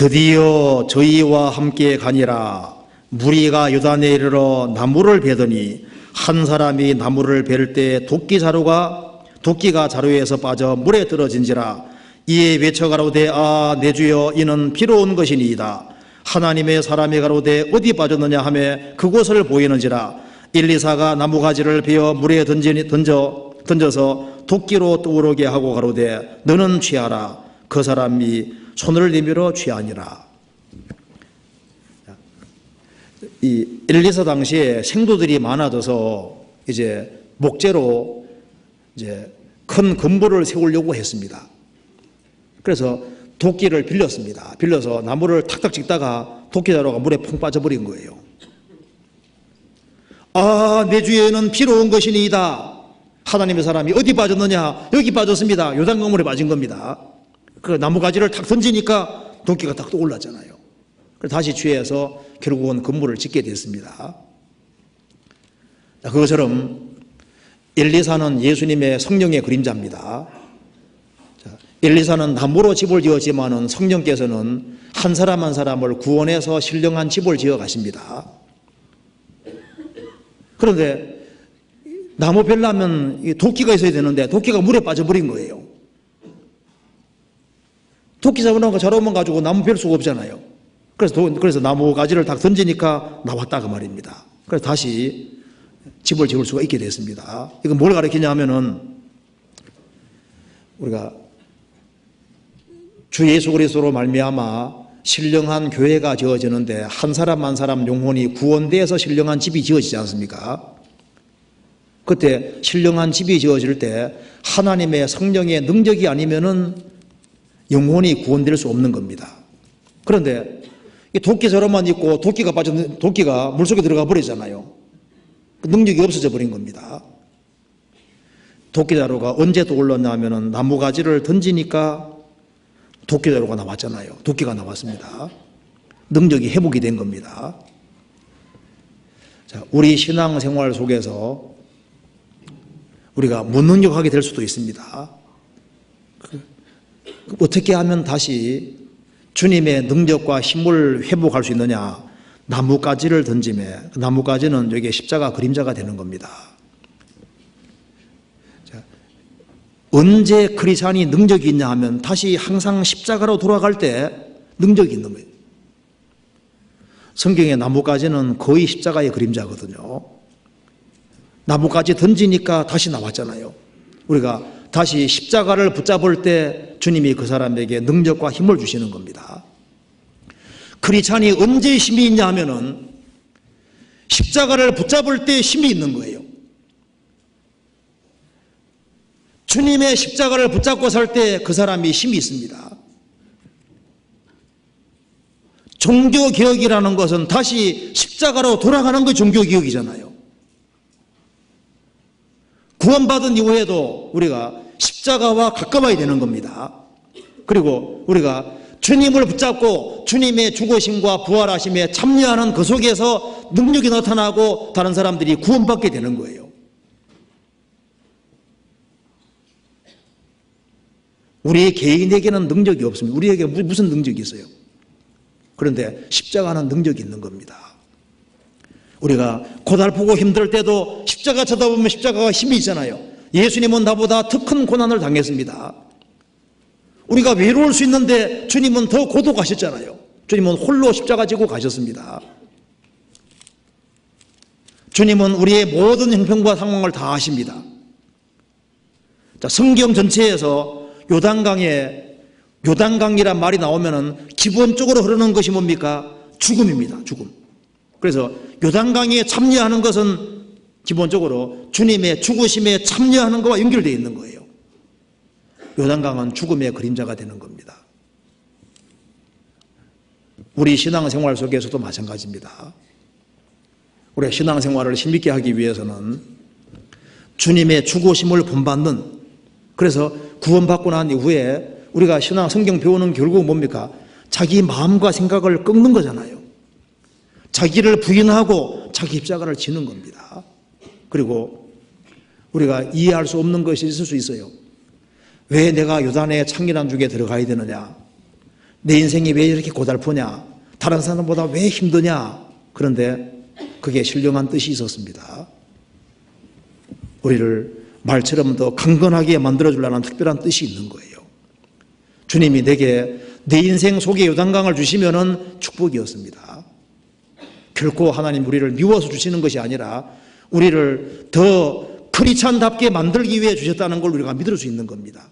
드디어 저희와 함께 가니라. 무리가 요단에 이르러 나무를 베더니 한 사람이 나무를 벨 때 도끼가 자루에서 빠져 물에 떨어진지라. 이에 외쳐 가로되 아 내 주여 이는 비로 온 것이니이다. 하나님의 사람이 가로되 어디 빠졌느냐 하며 그곳을 보이는지라. 엘리사가 나무가지를 베어 물에 던져서 도끼로 떠오르게 하고 가로되 너는 취하라. 그 사람이 손을 내밀어 취하니라. 이 엘리사 당시에 생도들이 많아져서 이제 목재로 이제 큰 건물을 세우려고 했습니다. 그래서 도끼를 빌렸습니다. 빌려서 나무를 탁탁 찍다가 도끼 자루가 물에 퐁 빠져버린 거예요. 아, 내 주에는 비로 온 것이니이다. 하나님의 사람이 어디 빠졌느냐? 여기 빠졌습니다. 요단강물에 빠진 겁니다. 그 나무가지를 탁 던지니까 도끼가 탁 떠올랐잖아요. 그래서 다시 취해서 결국은 건물을 짓게 됐습니다. 그것처럼 엘리사는 예수님의 성령의 그림자입니다. 엘리사는 나무로 집을 지었지만은 성령께서는 한 사람 한 사람을 구원해서 신령한 집을 지어 가십니다. 그런데 나무 벨라면 도끼가 있어야 되는데 도끼가 물에 빠져버린 거예요. 도끼 잡아놓은 거 자루만 가지고 나무 벨 수가 없잖아요. 그래서 나무 가지를 딱 던지니까 나왔다 그 말입니다. 그래서 다시 집을 지을 수가 있게 됐습니다. 이건 뭘 가르치냐 하면은 우리가 주 예수 그리스도로 말미암아 신령한 교회가 지어지는데 한 사람 한 사람 영혼이 구원되어서 신령한 집이 지어지지 않습니까? 그때 신령한 집이 지어질 때 하나님의 성령의 능력이 아니면은 영혼이 구원될 수 없는 겁니다. 그런데 도끼자루만 있고 도끼가 물속에 들어가 버리잖아요. 능력이 없어져 버린 겁니다. 도끼자루가 언제 떠올랐냐 하면은 나무가지를 던지니까 도끼자루가 나왔잖아요. 도끼가 나왔습니다. 능력이 회복이 된 겁니다. 자, 우리 신앙생활 속에서 우리가 무능력하게 될 수도 있습니다. 어떻게 하면 다시 주님의 능력과 힘을 회복할 수 있느냐? 나무가지를 던짐에 나무가지는 여기에 십자가 그림자가 되는 겁니다. 자, 언제 크리스찬이 능력이 있냐 하면 다시 항상 십자가로 돌아갈 때 능력이 있는 거예요. 성경의 나무가지는 거의 십자가의 그림자거든요. 나무가지 던지니까 다시 나왔잖아요. 우리가 다시 십자가를 붙잡을 때 주님이 그 사람에게 능력과 힘을 주시는 겁니다. 크리스찬이 언제 힘이 있냐 하면은 십자가를 붙잡을 때 힘이 있는 거예요. 주님의 십자가를 붙잡고 살 때 그 사람이 힘이 있습니다. 종교개혁이라는 것은 다시 십자가로 돌아가는 게 종교개혁이잖아요. 구원받은 이후에도 우리가 십자가와 가까워야 되는 겁니다. 그리고 우리가 주님을 붙잡고 주님의 죽으심과 부활하심에 참여하는 그 속에서 능력이 나타나고 다른 사람들이 구원받게 되는 거예요. 우리 개인에게는 능력이 없습니다. 우리에게 무슨 능력이 있어요? 그런데 십자가는 능력이 있는 겁니다. 우리가 고달프고 힘들 때도 십자가 쳐다보면 십자가가 힘이 있잖아요. 예수님은 나보다 더 큰 고난을 당했습니다. 우리가 외로울 수 있는데 주님은 더 고독하셨잖아요. 주님은 홀로 십자가 지고 가셨습니다. 주님은 우리의 모든 형편과 상황을 다 아십니다. 자, 성경 전체에서 요단강이란 말이 나오면은 기본적으로 흐르는 것이 뭡니까? 죽음입니다. 죽음. 그래서 요단강에 참여하는 것은 기본적으로 주님의 죽으심에 참여하는 것과 연결되어 있는 거예요. 요단강은 죽음의 그림자가 되는 겁니다. 우리 신앙생활 속에서도 마찬가지입니다. 우리 신앙생활을 힘있게 하기 위해서는 주님의 죽으심을 본받는, 그래서 구원받고 난 이후에 우리가 성경 배우는 결국 뭡니까? 자기 마음과 생각을 꺾는 거잖아요. 자기를 부인하고 자기 십자가를 지는 겁니다. 그리고 우리가 이해할 수 없는 것이 있을 수 있어요. 왜 내가 요단의 창렬한 죽에 들어가야 되느냐? 내 인생이 왜 이렇게 고달프냐? 다른 사람보다 왜 힘드냐? 그런데 그게 신령한 뜻이 있었습니다. 우리를 말처럼 더 강건하게 만들어주려는 특별한 뜻이 있는 거예요. 주님이 내게 내 인생 속에 요단강을 주시면은 축복이었습니다. 결코 하나님 우리를 미워서 주시는 것이 아니라 우리를 더 크리스찬답게 만들기 위해 주셨다는 걸 우리가 믿을 수 있는 겁니다.